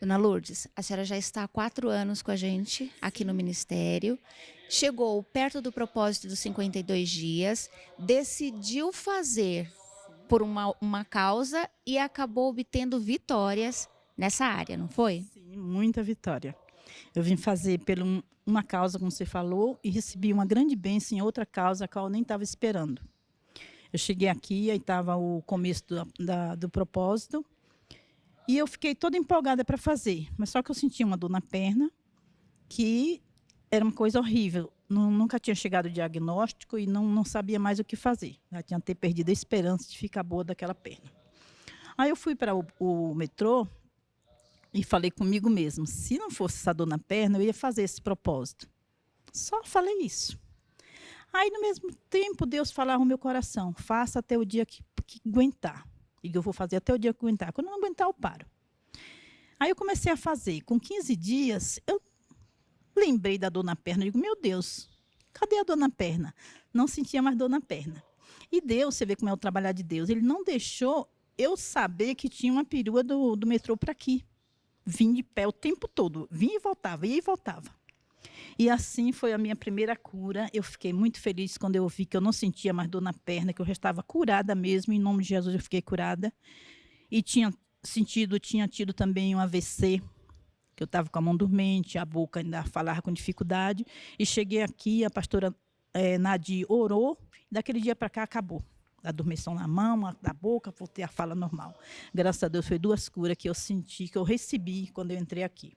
Dona Lourdes, a senhora já está há 4 anos com a gente aqui no ministério. Chegou perto do propósito dos 52 dias, decidiu fazer por uma causa e acabou obtendo vitórias nessa área, não foi? Sim, muita vitória. Eu vim fazer por uma causa, como você falou, e recebi uma grande bênção em outra causa, a qual eu nem estava esperando. Eu cheguei aqui, aí estava o começo do propósito, e eu fiquei toda empolgada para fazer, mas só que eu sentia uma dor na perna, que era uma coisa horrível. Nunca tinha chegado o diagnóstico e não sabia mais o que fazer. Já tinha até perdido a esperança de ficar boa daquela perna. Aí eu fui para o metrô e falei comigo mesmo, se não fosse essa dor na perna, eu ia fazer esse propósito. Só falei isso. Aí, no mesmo tempo, Deus falava no meu coração, faça até o dia que aguentar. E eu vou fazer até o dia que aguentar. Quando eu não aguentar, eu paro. Aí eu comecei a fazer. Com 15 dias, eu lembrei da dor na perna. Eu digo, meu Deus, cadê a dor na perna? Não sentia mais dor na perna. E Deus, você vê como é o trabalhar de Deus, Ele não deixou eu saber que tinha uma perua do metrô para aqui. Vim de pé o tempo todo. Vim e voltava, ia e voltava. E assim foi a minha primeira cura. Eu fiquei muito feliz quando eu vi que eu não sentia mais dor na perna, que eu já estava curada mesmo. Em nome de Jesus eu fiquei curada. E tinha tido também um AVC, que eu estava com a mão dormente, a boca ainda falava com dificuldade. E cheguei aqui, a pastora Nadi orou, e daquele dia para cá acabou. A dormição na mão, na boca, voltei a fala normal. Graças a Deus, foi 2 curas que eu senti, que eu recebi quando eu entrei aqui.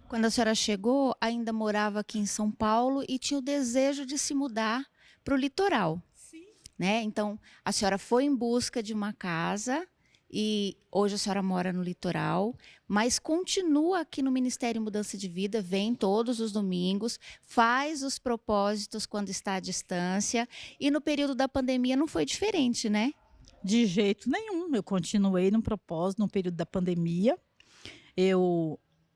Quando a senhora chegou, ainda morava aqui em São Paulo e tinha o desejo de se mudar para o litoral, Sim. né? Então, a senhora foi em busca de uma casa e hoje a senhora mora no litoral, mas continua aqui no Ministério Mudança de Vida, vem todos os domingos, faz os propósitos quando está à distância e no período da pandemia não foi diferente, né? De jeito nenhum. Eu continuei no propósito no período da pandemia.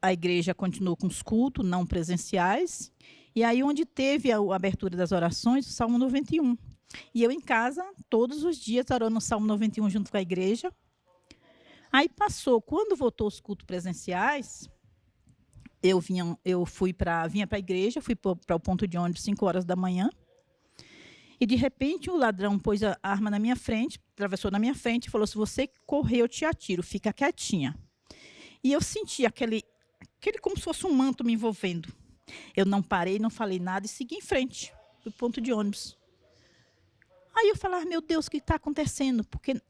A igreja continuou com os cultos não presenciais. E aí onde teve a abertura das orações, o Salmo 91. E eu em casa, todos os dias, orando o Salmo 91 junto com a igreja. Aí passou, quando voltou os cultos presenciais, vinha para a igreja, fui para o ponto de ônibus 5 horas da manhã. E de repente o ladrão pôs a arma na minha frente, atravessou na minha frente e falou: se você correr, eu te atiro, fica quietinha. E eu senti aquele como se fosse um manto me envolvendo. Eu não parei, não falei nada e segui em frente do ponto de ônibus. Aí eu falava, meu Deus, o que está acontecendo? Porque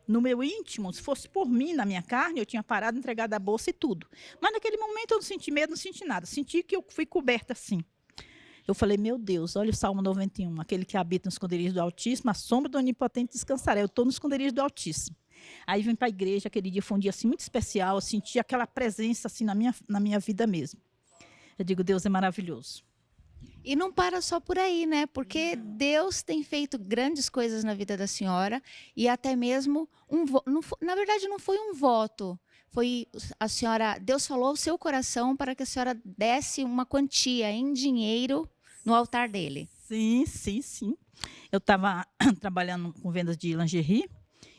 no meu íntimo, se fosse por mim, na minha carne, eu tinha parado, entregado a bolsa e tudo. Mas naquele momento eu não senti medo, não senti nada. Senti que eu fui coberta assim. Eu falei, meu Deus, olha o Salmo 91, aquele que habita no esconderijo do Altíssimo, a sombra do Onipotente descansará. Eu estou no esconderijo do Altíssimo. Aí vim para a igreja, aquele dia foi um dia assim, muito especial, eu senti aquela presença assim, na minha vida mesmo. Eu digo, Deus é maravilhoso. E não para só por aí, né? Porque Deus tem feito grandes coisas na vida da senhora e até mesmo na verdade não foi um voto, foi a senhora, Deus falou ao seu coração para que a senhora desse uma quantia em dinheiro no altar dele. Sim, sim, sim. Eu estava trabalhando com vendas de lingerie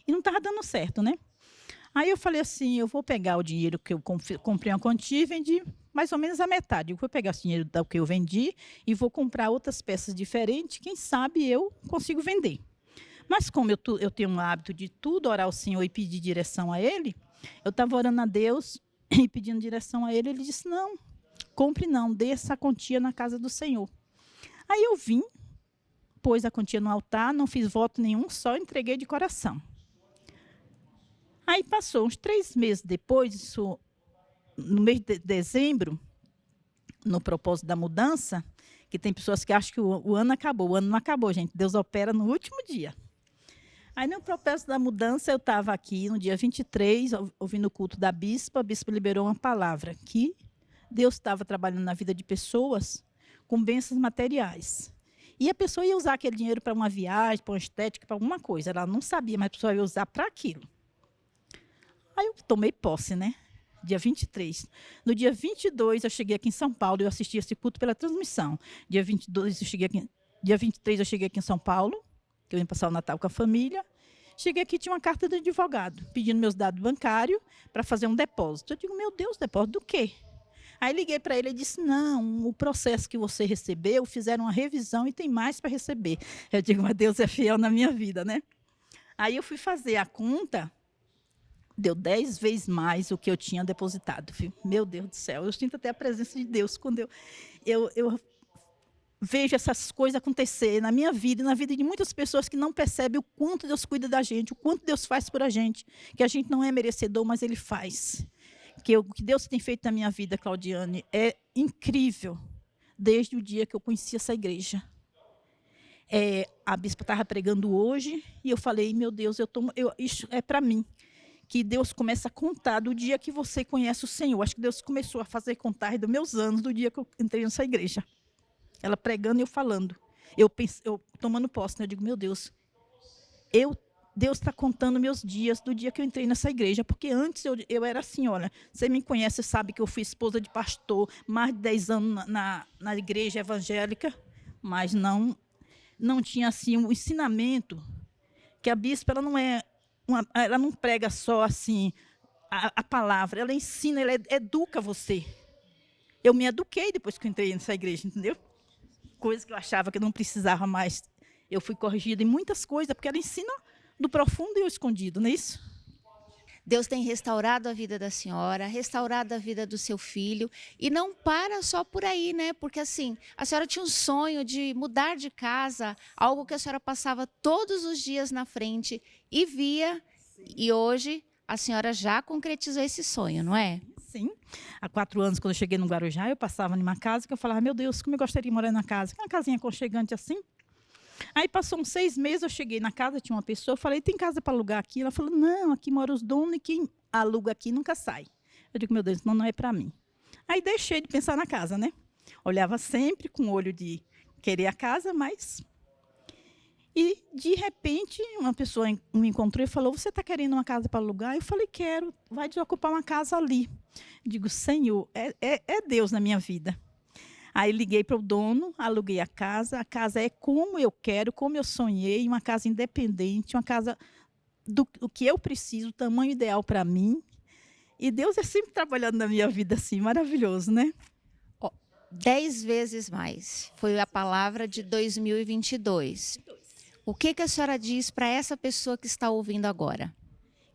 e não estava dando certo, né? Aí eu falei assim, eu vou pegar o dinheiro que eu comprei uma quantia e vendi mais ou menos a metade. Eu vou pegar esse dinheiro do que eu vendi e vou comprar outras peças diferentes, quem sabe eu consigo vender. Mas como eu tenho um hábito de tudo orar ao Senhor e pedir direção a Ele, eu estava orando a Deus e pedindo direção a Ele. Ele disse, não, compre não, dê essa quantia na casa do Senhor. Aí eu vim, pus a quantia no altar, não fiz voto nenhum, só entreguei de coração. Aí passou uns 3 meses depois, isso, no mês de dezembro, no propósito da mudança, que tem pessoas que acham que o ano acabou. O ano não acabou, gente. Deus opera no último dia. Aí, no propósito da mudança, eu estava aqui no dia 23, ouvindo o culto da bispa. A bispa liberou uma palavra que Deus estava trabalhando na vida de pessoas com bênçãos materiais. E a pessoa ia usar aquele dinheiro para uma viagem, para uma estética, para alguma coisa. Ela não sabia, mas a pessoa ia usar para aquilo. Aí eu tomei posse, né? Dia 23. No dia 22, eu cheguei aqui em São Paulo, eu assisti esse culto pela transmissão. Dia 22, dia 23, eu cheguei aqui em São Paulo, que eu ia passar o Natal com a família. Cheguei aqui, tinha uma carta do advogado, pedindo meus dados bancários para fazer um depósito. Eu digo, meu Deus, depósito do quê? Aí liguei para ele e disse, não, o processo que você recebeu, fizeram uma revisão e tem mais para receber. Eu digo, mas Deus é fiel na minha vida, né? Aí eu fui fazer a conta, deu 10 vezes mais o que eu tinha depositado. Viu? Meu Deus do céu, eu sinto até a presença de Deus quando eu vejo essas coisas acontecer na minha vida e na vida de muitas pessoas que não percebem o quanto Deus cuida da gente, o quanto Deus faz por a gente, que a gente não é merecedor, mas Ele faz. O que Deus tem feito na minha vida, Claudiane, é incrível, desde o dia que eu conheci essa igreja. A bispa estava pregando hoje e eu falei, meu Deus, isso é para mim. Que Deus começa a contar do dia que você conhece o Senhor. Acho que Deus começou a fazer contagem dos meus anos, do dia que eu entrei nessa igreja. Ela pregando e eu falando. Eu tomando posse, né? Eu digo, meu Deus, Deus está contando meus dias do dia que eu entrei nessa igreja. Porque antes eu era assim, olha, você me conhece, sabe que eu fui esposa de pastor, mais de 10 anos na igreja evangélica, mas não tinha assim um ensinamento, que a bispa ela não prega só assim a palavra, ela ensina, ela educa você. Eu me eduquei depois que eu entrei nessa igreja, entendeu? Coisas que eu achava que eu não precisava mais. Eu fui corrigida em muitas coisas, porque ela ensina do profundo e o escondido, não é isso? Deus tem restaurado a vida da senhora, restaurado a vida do seu filho, e não para só por aí, né? Porque assim, a senhora tinha um sonho de mudar de casa, algo que a senhora passava todos os dias na frente e via, e hoje a senhora já concretizou esse sonho, não é? Sim. Há 4 anos, quando eu cheguei no Guarujá, eu passava numa casa que eu falava, meu Deus, como eu gostaria de morar na casa. Uma casinha aconchegante assim. Aí passou uns 6 meses, eu cheguei na casa, tinha uma pessoa, eu falei, tem casa para alugar aqui? Ela falou, não, aqui moram os donos e quem aluga aqui nunca sai. Eu digo, meu Deus, não é para mim. Aí deixei de pensar na casa, né? Olhava sempre com o olho de querer a casa, mas... E, de repente, uma pessoa me encontrou e falou, você está querendo uma casa para alugar? Eu falei, quero, vai desocupar uma casa ali. Eu digo, Senhor, é Deus na minha vida. Aí liguei para o dono, aluguei a casa é como eu quero, como eu sonhei, uma casa independente, uma casa do que eu preciso, o tamanho ideal para mim. E Deus é sempre trabalhando na minha vida assim, maravilhoso, né? 10 vezes mais, foi a palavra de 2022. O que a senhora diz para essa pessoa que está ouvindo agora?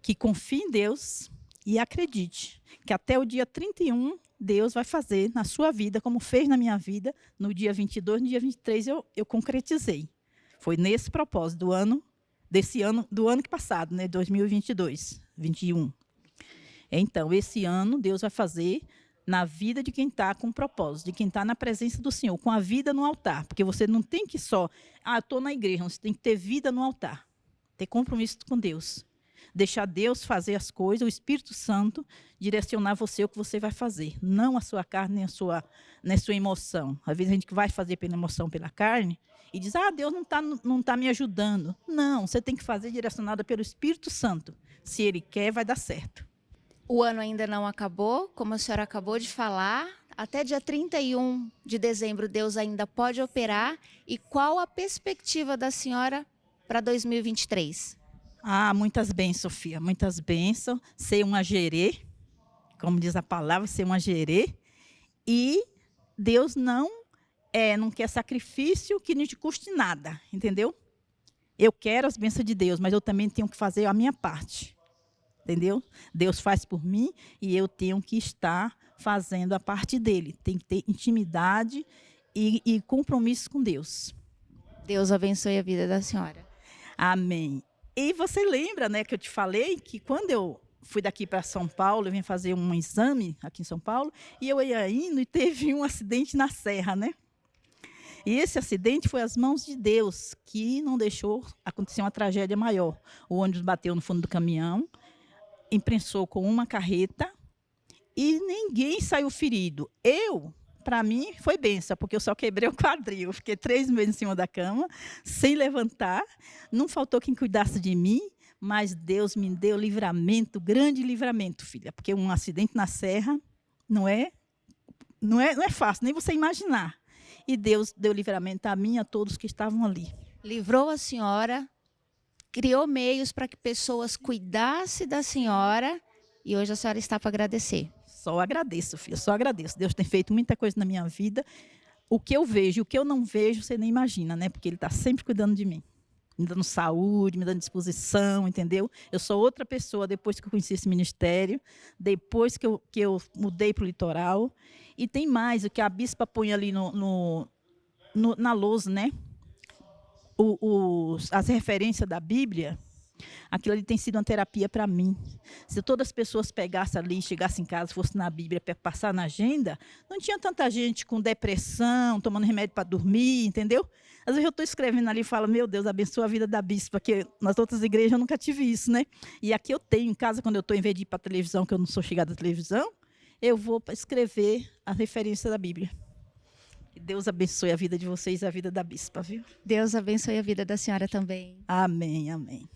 Que confie em Deus e acredite que até o dia 31, Deus vai fazer na sua vida, como fez na minha vida, no dia 22, no dia 23 eu concretizei. Foi nesse propósito do ano que passado, né, 2022, 21. Então, esse ano, Deus vai fazer na vida de quem está com propósito, de quem está na presença do Senhor, com a vida no altar. Porque você não tem que só, estou na igreja, você tem que ter vida no altar, ter compromisso com Deus. Deixar Deus fazer as coisas, o Espírito Santo direcionar você o que você vai fazer. Não a sua carne, nem a sua emoção. Às vezes a gente vai fazer pela emoção, pela carne, e diz, Deus não tá me ajudando. Não, você tem que fazer direcionada pelo Espírito Santo. Se Ele quer, vai dar certo. O ano ainda não acabou, como a senhora acabou de falar. Até dia 31 de dezembro, Deus ainda pode operar. E qual a perspectiva da senhora para 2023? Muitas bênçãos, Sofia, muitas bênçãos. Ser uma gerê, como diz a palavra, ser uma gerê. E Deus não quer sacrifício que não te custe nada, entendeu? Eu quero as bênçãos de Deus, mas eu também tenho que fazer a minha parte, entendeu? Deus faz por mim e eu tenho que estar fazendo a parte dele. Tem que ter intimidade e compromisso com Deus. Deus abençoe a vida da senhora. Amém. E você lembra, né, que eu te falei que quando eu fui daqui para São Paulo, eu vim fazer um exame aqui em São Paulo, e eu ia indo e teve um acidente na serra, né? E esse acidente foi as mãos de Deus, que não deixou acontecer uma tragédia maior. O ônibus bateu no fundo do caminhão, imprensou com uma carreta e ninguém saiu ferido. Para mim, foi bênção, porque eu só quebrei o quadril. Eu fiquei 3 meses em cima da cama, sem levantar. Não faltou quem cuidasse de mim, mas Deus me deu livramento, grande livramento, filha. Porque um acidente na serra não é fácil, nem você imaginar. E Deus deu livramento a mim e a todos que estavam ali. Livrou a senhora criou meios para que pessoas cuidassem da senhora e hoje a senhora está para agradecer. Só agradeço, filha, só agradeço. Deus tem feito muita coisa na minha vida. O que eu vejo, o que eu não vejo, você nem imagina, né? Porque Ele está sempre cuidando de mim. Me dando saúde, me dando disposição, entendeu? Eu sou outra pessoa depois que eu conheci esse ministério, depois que eu mudei para o litoral. E tem mais, o que a bispa põe ali na lousa, né? As referências da Bíblia, aquilo ali tem sido uma terapia para mim. Se todas as pessoas pegassem ali, chegassem em casa, fossem na Bíblia para passar na agenda, não tinha tanta gente com depressão, tomando remédio para dormir, entendeu? Às vezes eu estou escrevendo ali e falo, meu Deus, abençoa a vida da bispa, porque nas outras igrejas eu nunca tive isso, né? E aqui eu tenho, em casa, quando eu estou, em vez de ir para a televisão, que eu não sou chegada à televisão, eu vou para escrever a referência da Bíblia. Que Deus abençoe a vida de vocês e a vida da bispa, viu? Deus abençoe a vida da senhora também. Amém, amém.